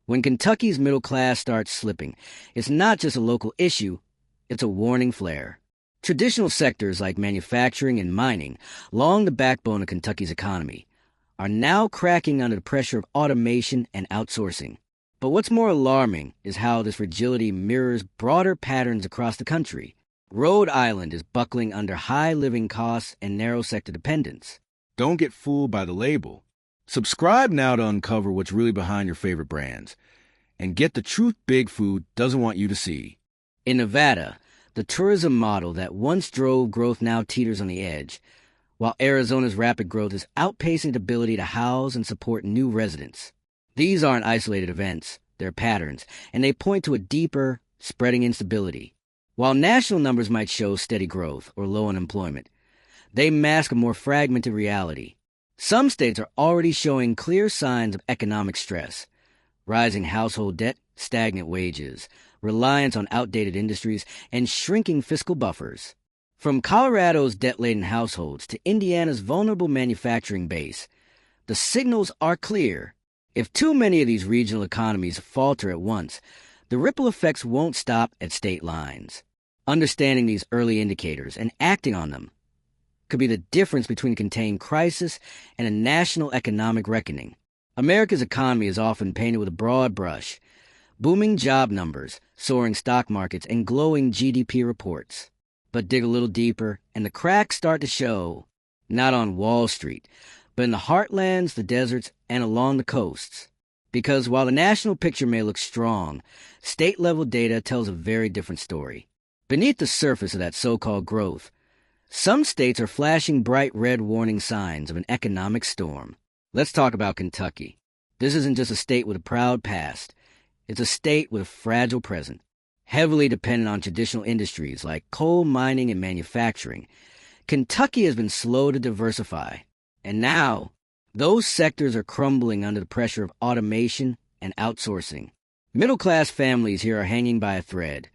When Kentucky's middle class starts slipping, it's not just a local issue, it's a warning flare. Traditional sectors like manufacturing and mining, along the backbone of Kentucky's economy, are now cracking under the pressure of automation and outsourcing. But what's more alarming is how this fragility mirrors broader patterns across the country. Rhode Island is buckling under high living costs and narrow sector dependence. Don't get fooled by the label. Subscribe now to uncover what's really behind your favorite brands and get the truth Big Food doesn't want you to see. In Nevada, the tourism model that once drove growth now teeters on the edge, while Arizona's rapid growth is outpacing its ability to house and support new residents. These aren't isolated events, they're patterns, and they point to a deeper, spreading instability. While national numbers might show steady growth or low unemployment, they mask a more fragmented reality. Some states are already showing clear signs of economic stress: rising household debt, stagnant wages, reliance on outdated industries, and shrinking fiscal buffers. From Colorado's debt-laden households to Indiana's vulnerable manufacturing base, the signals are clear. If too many of these regional economies falter at once, the ripple effects won't stop at state lines. Understanding these early indicators and acting on them could be the difference between a contained crisis and a national economic reckoning. America's economy is often painted with a broad brush: booming job numbers, soaring stock markets, and glowing GDP reports. But dig a little deeper, and the cracks start to show, not on Wall Street, but in the heartlands, the deserts, and along the coasts. Because while the national picture may look strong, state-level data tells a very different story. Beneath the surface of that so-called growth, some states are flashing bright red warning signs of an economic storm. Let's talk about Kentucky. This isn't just a state with a proud past. It's a state with a fragile present. Heavily dependent on traditional industries like coal mining and manufacturing, Kentucky has been slow to diversify. And now, those sectors are crumbling under the pressure of automation and outsourcing. Middle-class families here are hanging by a thread,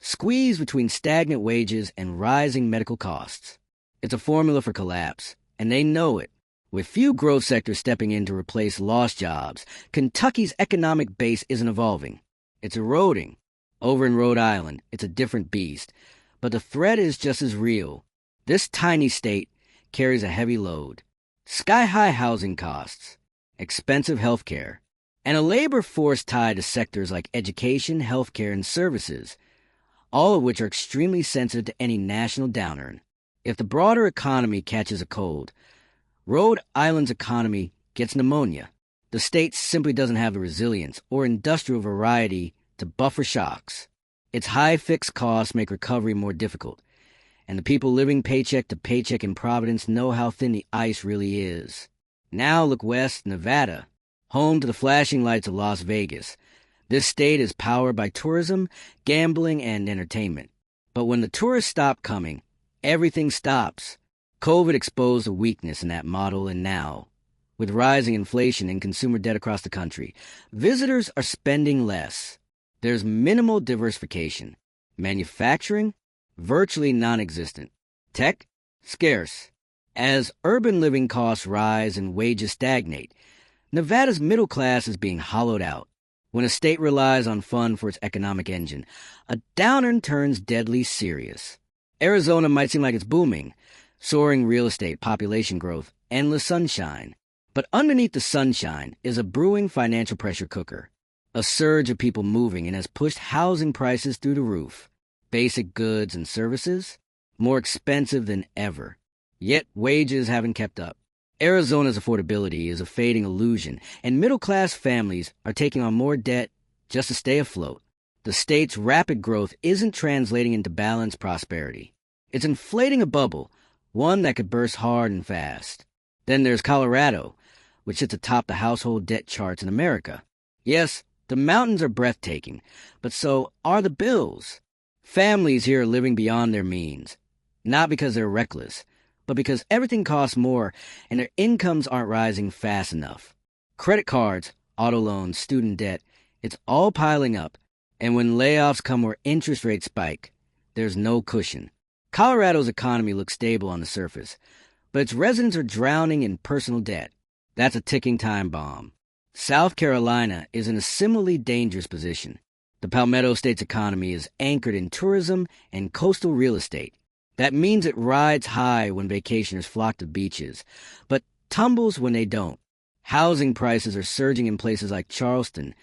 squeezed between stagnant wages and rising medical costs. It's a formula for collapse, and they know it. With few growth sectors stepping in to replace lost jobs, Kentucky's economic base isn't evolving. It's eroding. Over in Rhode Island, it's a different beast, but the threat is just as real. This tiny state carries a heavy load: sky-high housing costs, expensive health care, and a labor force tied to sectors like education, healthcare, and services, all of which are extremely sensitive to any national downturn. If the broader economy catches a cold, Rhode Island's economy gets pneumonia. The state simply doesn't have the resilience or industrial variety to buffer shocks. Its high fixed costs make recovery more difficult, and the people living paycheck to paycheck in Providence know how thin the ice really is. Now look west, Nevada, home to the flashing lights of Las Vegas. This state is powered by tourism, gambling, and entertainment. But when the tourists stop coming, everything stops. COVID exposed a weakness in that model, and now, with rising inflation and consumer debt across the country, visitors are spending less. There's minimal diversification. Manufacturing, virtually non-existent. Tech, scarce. As urban living costs rise and wages stagnate, Nevada's middle class is being hollowed out. When a state relies on fun for its economic engine, a downturn turns deadly serious. Arizona might seem like it's booming: soaring real estate, population growth, endless sunshine. But underneath the sunshine is a brewing financial pressure cooker. A surge of people moving and has pushed housing prices through the roof. Basic goods and services, more expensive than ever. Yet wages haven't kept up. Arizona's affordability is a fading illusion, and middle-class families are taking on more debt just to stay afloat. The state's rapid growth isn't translating into balanced prosperity. It's inflating a bubble, one that could burst hard and fast. Then there's Colorado, which sits atop the household debt charts in America. Yes, the mountains are breathtaking, but so are the bills. Families here are living beyond their means, not because they're reckless, but because everything costs more and their incomes aren't rising fast enough. Credit cards, auto loans, student debt, it's all piling up, and when layoffs come or interest rates spike, there's no cushion. Colorado's economy looks stable on the surface, but its residents are drowning in personal debt. That's a ticking time bomb. South Carolina is in a similarly dangerous position. The Palmetto State's economy is anchored in tourism and coastal real estate. That means it rides high when vacationers flock to beaches, but tumbles when they don't. Housing prices are surging in places like Charleston,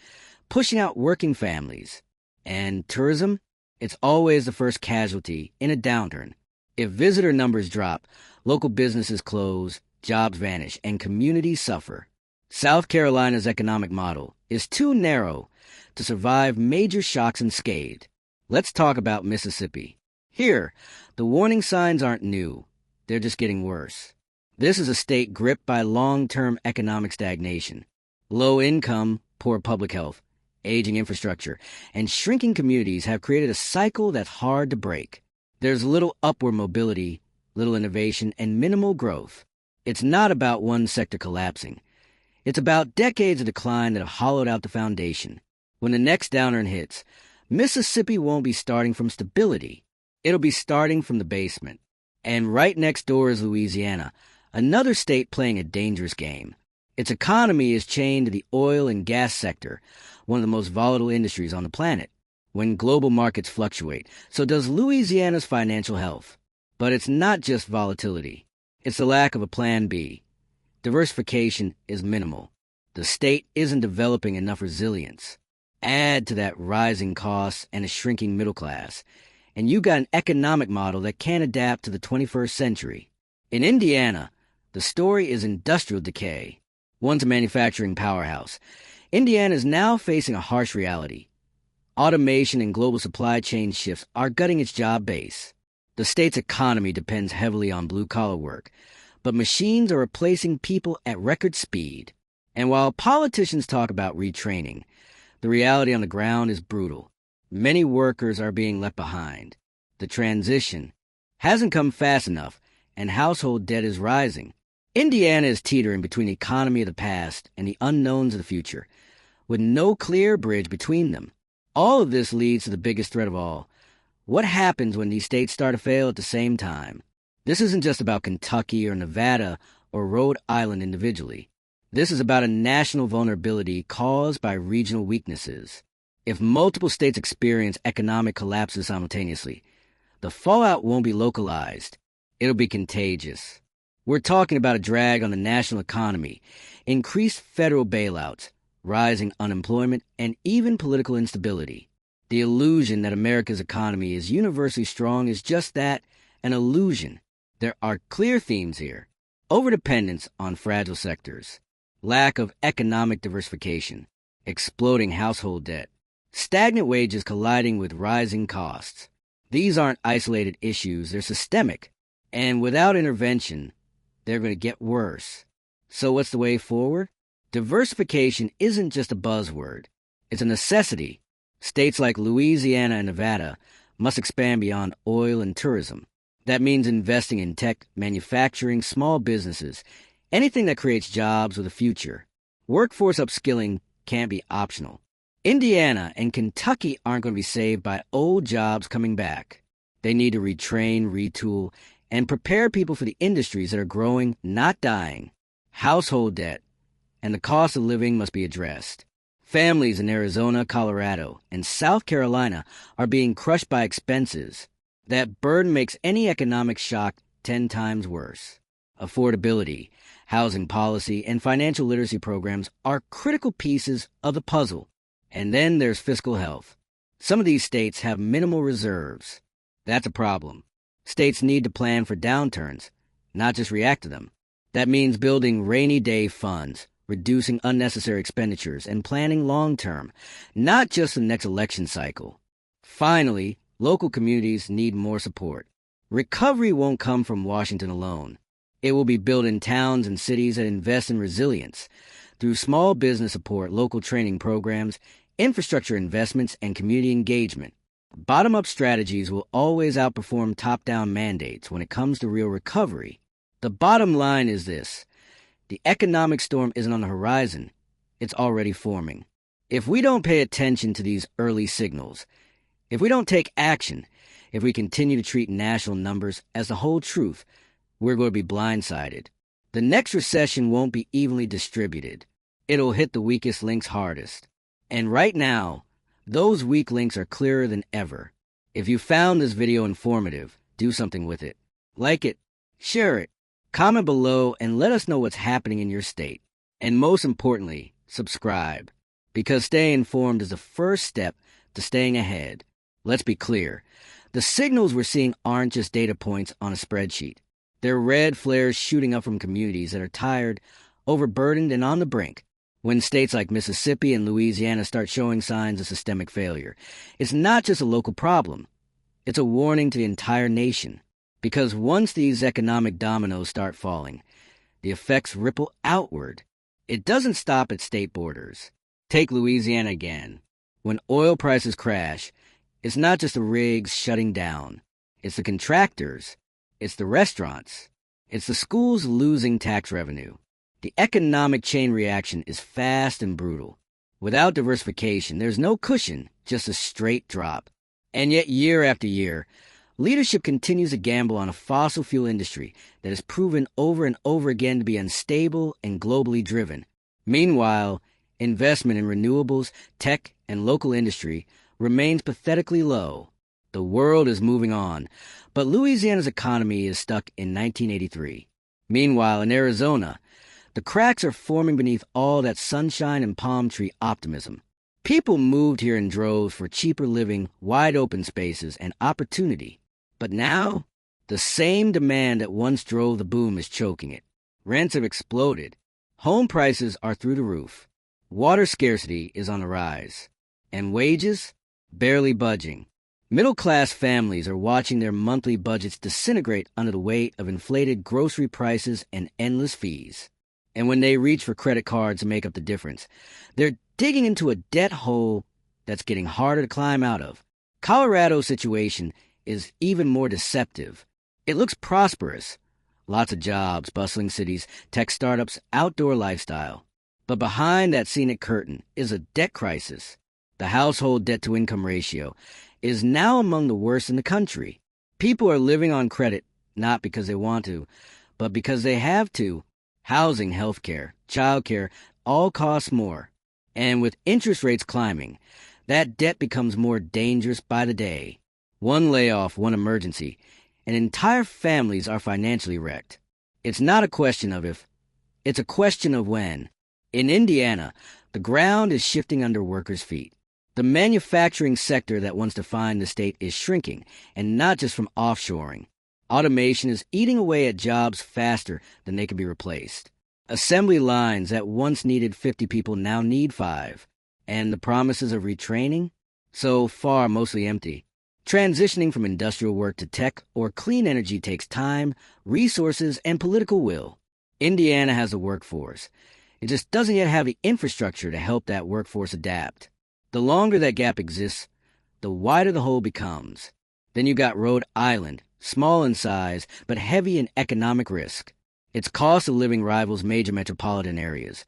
pushing out working families. And tourism? It's always the first casualty in a downturn. If visitor numbers drop, local businesses close, jobs vanish, and communities suffer. South Carolina's economic model is too narrow to survive major shocks unscathed. Let's talk about Mississippi. Here, the warning signs aren't new. They're just getting worse. This is a state gripped by long-term economic stagnation. Low income, poor public health, aging infrastructure, and shrinking communities have created a cycle that's hard to break. There's little upward mobility, little innovation, and minimal growth. It's not about one sector collapsing. It's about decades of decline that have hollowed out the foundation. When the next downturn hits, Mississippi won't be starting from stability. It'll be starting from the basement. And right next door is Louisiana, another state playing a dangerous game. Its economy is chained to the oil and gas sector, one of the most volatile industries on the planet. When global markets fluctuate, so does Louisiana's financial health. But it's not just volatility. It's the lack of a plan B. Diversification is minimal. The state isn't developing enough resilience. Add to that rising costs and a shrinking middle class, and you got an economic model that can't adapt to the 21st century. In Indiana, the story is industrial decay. Once a manufacturing powerhouse, Indiana is now facing a harsh reality. Automation and global supply chain shifts are gutting its job base. The state's economy depends heavily on blue-collar work, but machines are replacing people at record speed. And while politicians talk about retraining, the reality on the ground is brutal. Many workers are being left behind. The transition hasn't come fast enough, and household debt is rising. Indiana is teetering between the economy of the past and the unknowns of the future, with no clear bridge between them. All of this leads to the biggest threat of all. What happens when these states start to fail at the same time? This isn't just about Kentucky or Nevada or Rhode Island individually. This is about a national vulnerability caused by regional weaknesses. If multiple states experience economic collapses simultaneously, the fallout won't be localized. It'll be contagious. We're talking about a drag on the national economy, increased federal bailouts, rising unemployment, and even political instability. The illusion that America's economy is universally strong is just that, an illusion. There are clear themes here. Overdependence on fragile sectors, lack of economic diversification, exploding household debt, stagnant wages colliding with rising costs. These aren't isolated issues, they're systemic. And without intervention, they're going to get worse. So what's the way forward? Diversification isn't just a buzzword. It's a necessity. States like Louisiana and Nevada must expand beyond oil and tourism. That means investing in tech, manufacturing, small businesses, anything that creates jobs with a future. Workforce upskilling can't be optional. Indiana and Kentucky aren't going to be saved by old jobs coming back. They need to retrain, retool, and prepare people for the industries that are growing, not dying. Household debt and the cost of living must be addressed. Families in Arizona, Colorado, and South Carolina are being crushed by expenses. That burden makes any economic shock 10 times worse. Affordability, housing policy, and financial literacy programs are critical pieces of the puzzle. And then there's fiscal health. Some of these states have minimal reserves. That's a problem. States need to plan for downturns, not just react to them. That means building rainy day funds, reducing unnecessary expenditures, and planning long-term, not just the next election cycle. Finally, local communities need more support. Recovery won't come from Washington alone. It will be built in towns and cities that invest in resilience through small business support, local training programs, infrastructure investments, and community engagement. Bottom-up strategies will always outperform top-down mandates when it comes to real recovery. The bottom line is this. The economic storm isn't on the horizon. It's already forming. If we don't pay attention to these early signals, if we don't take action, if we continue to treat national numbers as the whole truth, we're going to be blindsided. The next recession won't be evenly distributed. it'll hit the weakest links hardest. And right now, those weak links are clearer than ever. If you found this video informative, do something with it. Like it, share it, comment below, and let us know what's happening in your state. And most importantly, subscribe, because staying informed is the first step to staying ahead. Let's be clear. The signals we're seeing aren't just data points on a spreadsheet. They're red flares shooting up from communities that are tired, overburdened, and on the brink. When states like Mississippi and Louisiana start showing signs of systemic failure, it's not just a local problem. It's a warning to the entire nation. Because once these economic dominoes start falling, the effects ripple outward. It doesn't stop at state borders. Take Louisiana again. When oil prices crash, it's not just the rigs shutting down. It's the contractors. It's the restaurants. It's the schools losing tax revenue. The economic chain reaction is fast and brutal. Without diversification, there's no cushion, just a straight drop. And yet, year after year, leadership continues to gamble on a fossil fuel industry that has proven over and over again to be unstable and globally driven. Meanwhile, investment in renewables, tech, and local industry remains pathetically low. The world is moving on, but Louisiana's economy is stuck in 1983. Meanwhile, in Arizona, the cracks are forming beneath all that sunshine and palm tree optimism. People moved here in droves for cheaper living, wide open spaces, and opportunity. But now, the same demand that once drove the boom is choking it. Rents have exploded. Home prices are through the roof. Water scarcity is on the rise. And wages? Barely budging. Middle-class families are watching their monthly budgets disintegrate under the weight of inflated grocery prices and endless fees. And when they reach for credit cards to make up the difference, they're digging into a debt hole that's getting harder to climb out of. Colorado's situation is even more deceptive. It looks prosperous. Lots of jobs, bustling cities, tech startups, outdoor lifestyle. But behind that scenic curtain is a debt crisis. The household debt-to-income ratio is now among the worst in the country. People are living on credit, not because they want to, but because they have to. Housing, healthcare, childcare all cost more. And with interest rates climbing, that debt becomes more dangerous by the day. One layoff, one emergency, and entire families are financially wrecked. It's not a question of if, it's a question of when. In Indiana, the ground is shifting under workers' feet. The manufacturing sector that once defined the state is shrinking, and not just from offshoring. Automation is eating away at jobs faster than they can be replaced. Assembly lines that once needed 50 people now need 5. And the promises of retraining? So far, mostly empty. Transitioning from industrial work to tech or clean energy takes time, resources, and political will. Indiana has a workforce. It just doesn't yet have the infrastructure to help that workforce adapt. The longer that gap exists, the wider the hole becomes. Then you got Rhode Island, small in size, but heavy in economic risk. Its cost of living rivals major metropolitan areas,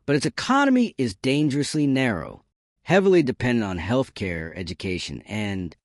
but its economy is dangerously narrow, heavily dependent on healthcare, education, and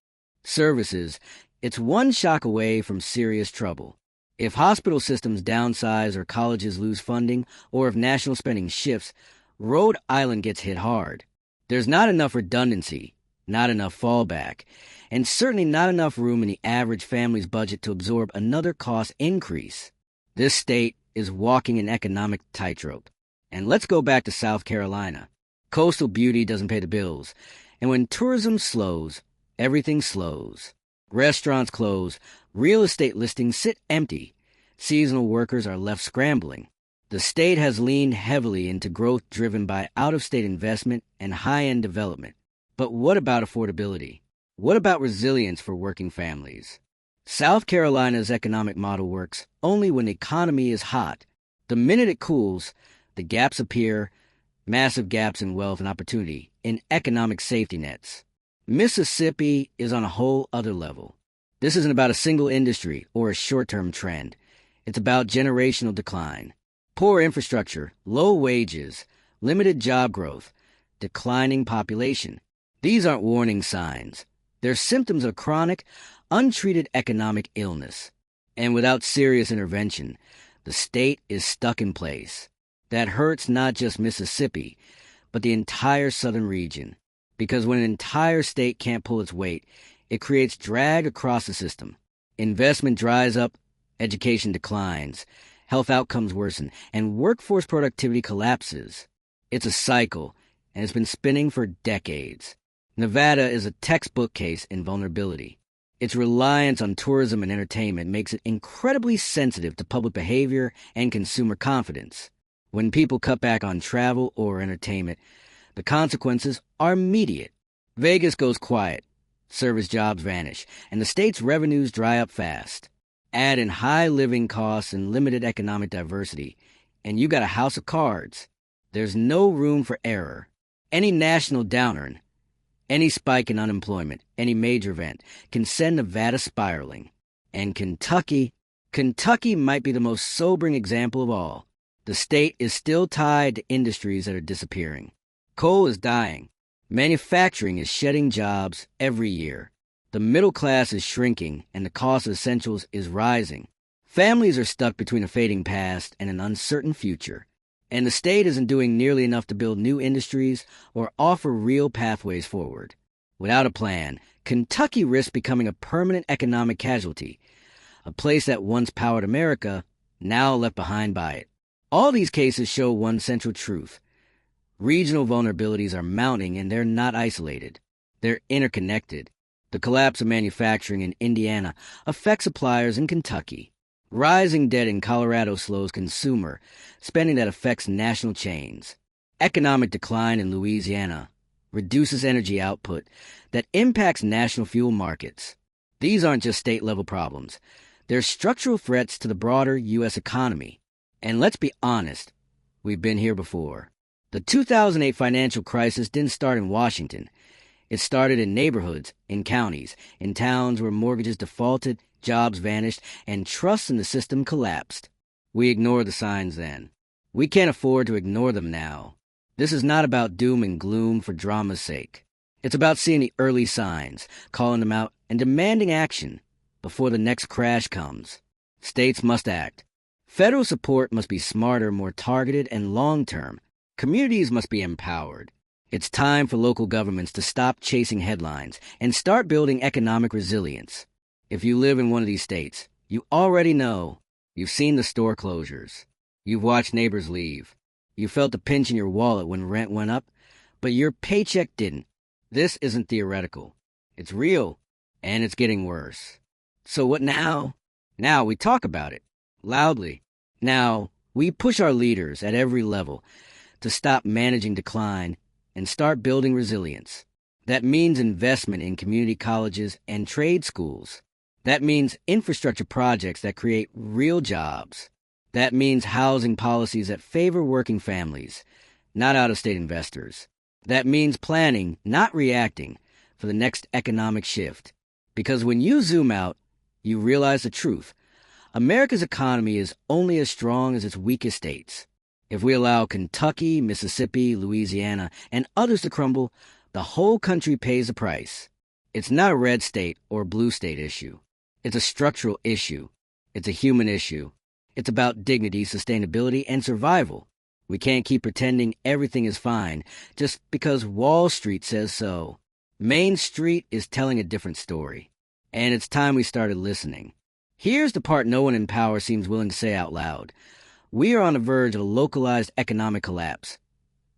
services. It's one shock away from serious trouble. If hospital systems downsize or colleges lose funding, or if national spending shifts, Rhode Island gets hit hard. There's not enough redundancy, not enough fallback, and certainly not enough room in the average family's budget to absorb another cost increase. This state is walking an economic tightrope. And let's go back to South Carolina. Coastal beauty doesn't pay the bills, and when tourism slows, everything slows. Restaurants close, real estate listings sit empty, seasonal workers are left scrambling. The state has leaned heavily into growth driven by out-of-state investment and high-end development. But what about affordability? What about resilience for working families? South Carolina's economic model works only when the economy is hot. The minute it cools, the gaps appear, massive gaps in wealth and opportunity, in economic safety nets. Mississippi is on a whole other level. This isn't about a single industry or a short-term trend. It's about generational decline. Poor infrastructure, low wages, limited job growth, declining population. These aren't warning signs. They're symptoms of chronic, untreated economic illness. And without serious intervention, the state is stuck in place. That hurts not just Mississippi, but the entire southern region. Because when an entire state can't pull its weight, it creates drag across the system. Investment dries up, education declines, health outcomes worsen, and workforce productivity collapses. It's a cycle, and it's been spinning for decades. Nevada is a textbook case in vulnerability. Its reliance on tourism and entertainment makes it incredibly sensitive to public behavior and consumer confidence. When people cut back on travel or entertainment, the consequences are immediate. Vegas goes quiet, service jobs vanish, and the state's revenues dry up fast. Add in high living costs and limited economic diversity, and you got a house of cards. There's no room for error. Any national downturn, any spike in unemployment, any major event can send Nevada spiraling. And Kentucky might be the most sobering example of all. The state is still tied to industries that are disappearing. Coal is dying. Manufacturing is shedding jobs every year. The middle class is shrinking, and the cost of essentials is rising. Families are stuck between a fading past and an uncertain future. And the state isn't doing nearly enough to build new industries or offer real pathways forward. Without a plan, Kentucky risks becoming a permanent economic casualty, a place that once powered America, now left behind by it. All these cases show one central truth. Regional vulnerabilities are mounting, and they're not isolated. They're interconnected. The collapse of manufacturing in Indiana affects suppliers in Kentucky. Rising debt in Colorado slows consumer spending that affects national chains. Economic decline in Louisiana reduces energy output that impacts national fuel markets. These aren't just state-level problems. They're structural threats to the broader U.S. economy. And let's be honest, we've been here before. The 2008 financial crisis didn't start in Washington. It started in neighborhoods, in counties, in towns where mortgages defaulted, jobs vanished, and trust in the system collapsed. We ignored the signs then. We can't afford to ignore them now. This is not about doom and gloom for drama's sake. It's about seeing the early signs, calling them out, and demanding action before the next crash comes. States must act. Federal support must be smarter, more targeted, and long-term. Communities must be empowered. It's time for local governments to stop chasing headlines and start building economic resilience. If you live in one of these states, you already know. You've seen the store closures. You've watched neighbors leave. You felt the pinch in your wallet when rent went up, but your paycheck didn't. This isn't theoretical. It's real, and it's getting worse. So what now? Now we talk about it, loudly. Now we push our leaders at every level to stop managing decline and start building resilience. That means investment in community colleges and trade schools. That means infrastructure projects that create real jobs. That means housing policies that favor working families, not out-of-state investors. That means planning, not reacting, for the next economic shift. Because when you zoom out, you realize the truth. America's economy is only as strong as its weakest states. If we allow Kentucky, Mississippi, Louisiana, and others to crumble, the whole country pays the price. It's not a red state or blue state issue. It's a structural issue. It's a human issue. It's about dignity, sustainability, and survival. We can't keep pretending everything is fine just because Wall Street says so. Main Street is telling a different story. And it's time we started listening. Here's the part no one in power seems willing to say out loud. We are on the verge of a localized economic collapse.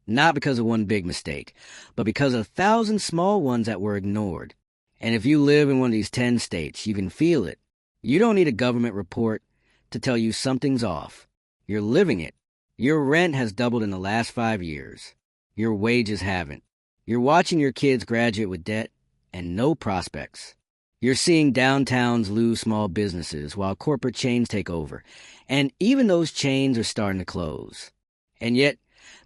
Not because of one big mistake, but because of 1,000 small ones that were ignored. And if you live in one of these 10 states, you can feel it. You don't need a government report to tell you something's off. You're living it. Your rent has doubled in the last 5 years. Your wages haven't. You're watching your kids graduate with debt and no prospects. You're seeing downtowns lose small businesses while corporate chains take over. And even those chains are starting to close. And yet,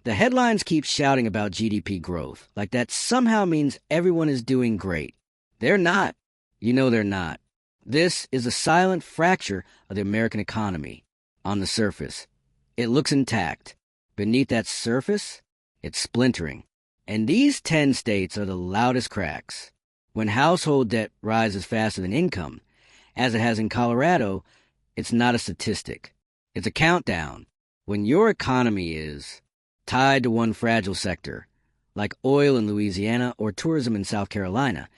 the headlines keep shouting about GDP growth, like that somehow means everyone is doing great. They're not. You know they're not. This is a silent fracture of the American economy. On the surface, it looks intact. Beneath that surface, it's splintering. And these 10 states are the loudest cracks. When household debt rises faster than income, as it has in Colorado, it's not a statistic. It's a countdown. When your economy is tied to one fragile sector, like oil in Louisiana or tourism in South Carolina,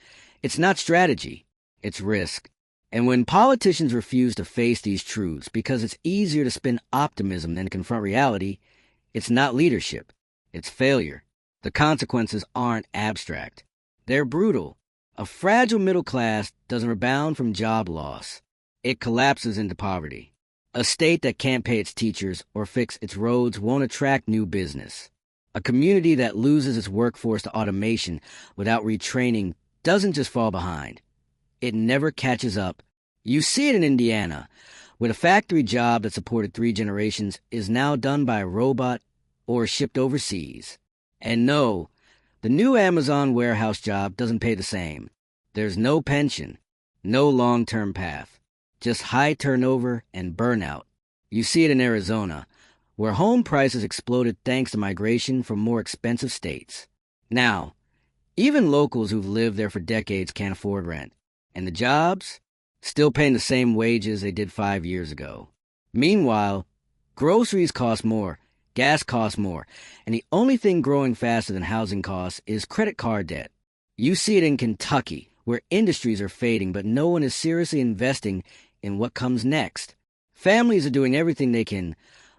it's not strategy, it's risk. And when politicians refuse to face these truths because it's easier to spin optimism than to confront reality, it's not leadership, it's failure. The consequences aren't abstract. They're brutal. A fragile middle class doesn't rebound from job loss. It collapses into poverty. A state that can't pay its teachers or fix its roads won't attract new business. A community that loses its workforce to automation without retraining doesn't just fall behind. It never catches up. You see it in Indiana, where a factory job that supported 3 generations is now done by a robot or shipped overseas. And no, the new Amazon warehouse job doesn't pay the same. There's no pension, no long-term path, just high turnover and burnout. You see it in Arizona, where home prices exploded thanks to migration from more expensive states. Now, even locals who've lived there for decades can't afford rent. And the jobs? Still paying the same wages they did 5 years ago. Meanwhile, groceries cost more, gas costs more, and the only thing growing faster than housing costs is credit card debt. You see it in Kentucky, where industries are fading, but no one is seriously investing in what comes next. Families are doing everything they can,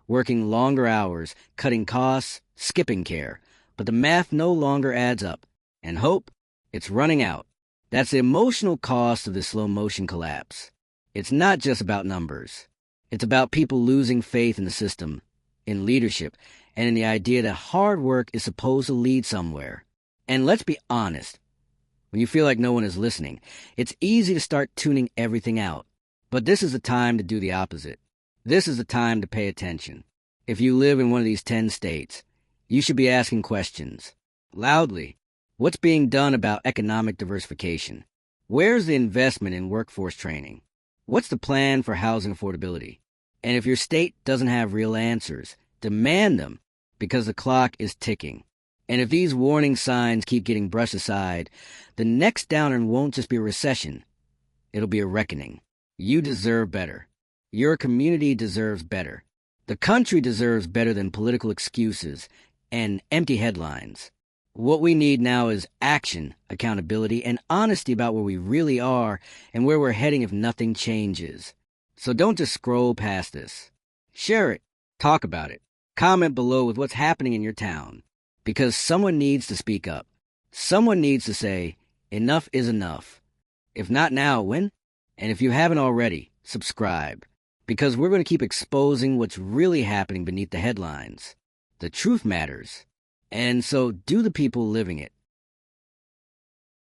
working longer hours, cutting costs, skipping care, but the math no longer adds up. And hope, it's running out. That's the emotional cost of this slow-motion collapse. It's not just about numbers. It's about people losing faith in the system, in leadership, and in the idea that hard work is supposed to lead somewhere. And let's be honest, when you feel like no one is listening, it's easy to start tuning everything out. But this is the time to do the opposite. This is the time to pay attention. If you live in one of these 10 states, you should be asking questions, loudly. What's being done about economic diversification? Where's the investment in workforce training? What's the plan for housing affordability? And if your state doesn't have real answers, demand them, because the clock is ticking. And if these warning signs keep getting brushed aside, the next downturn won't just be a recession. It'll be a reckoning. You deserve better. Your community deserves better. The country deserves better than political excuses and empty headlines. What we need now is action, accountability, and honesty about where we really are and where we're heading if nothing changes. So don't just scroll past this. Share it. Talk about it. Comment below with what's happening in your town. Because someone needs to speak up. Someone needs to say, enough is enough. If not now, when? And if you haven't already, subscribe. Because we're going to keep exposing what's really happening beneath the headlines. The truth matters. And so do the people living it.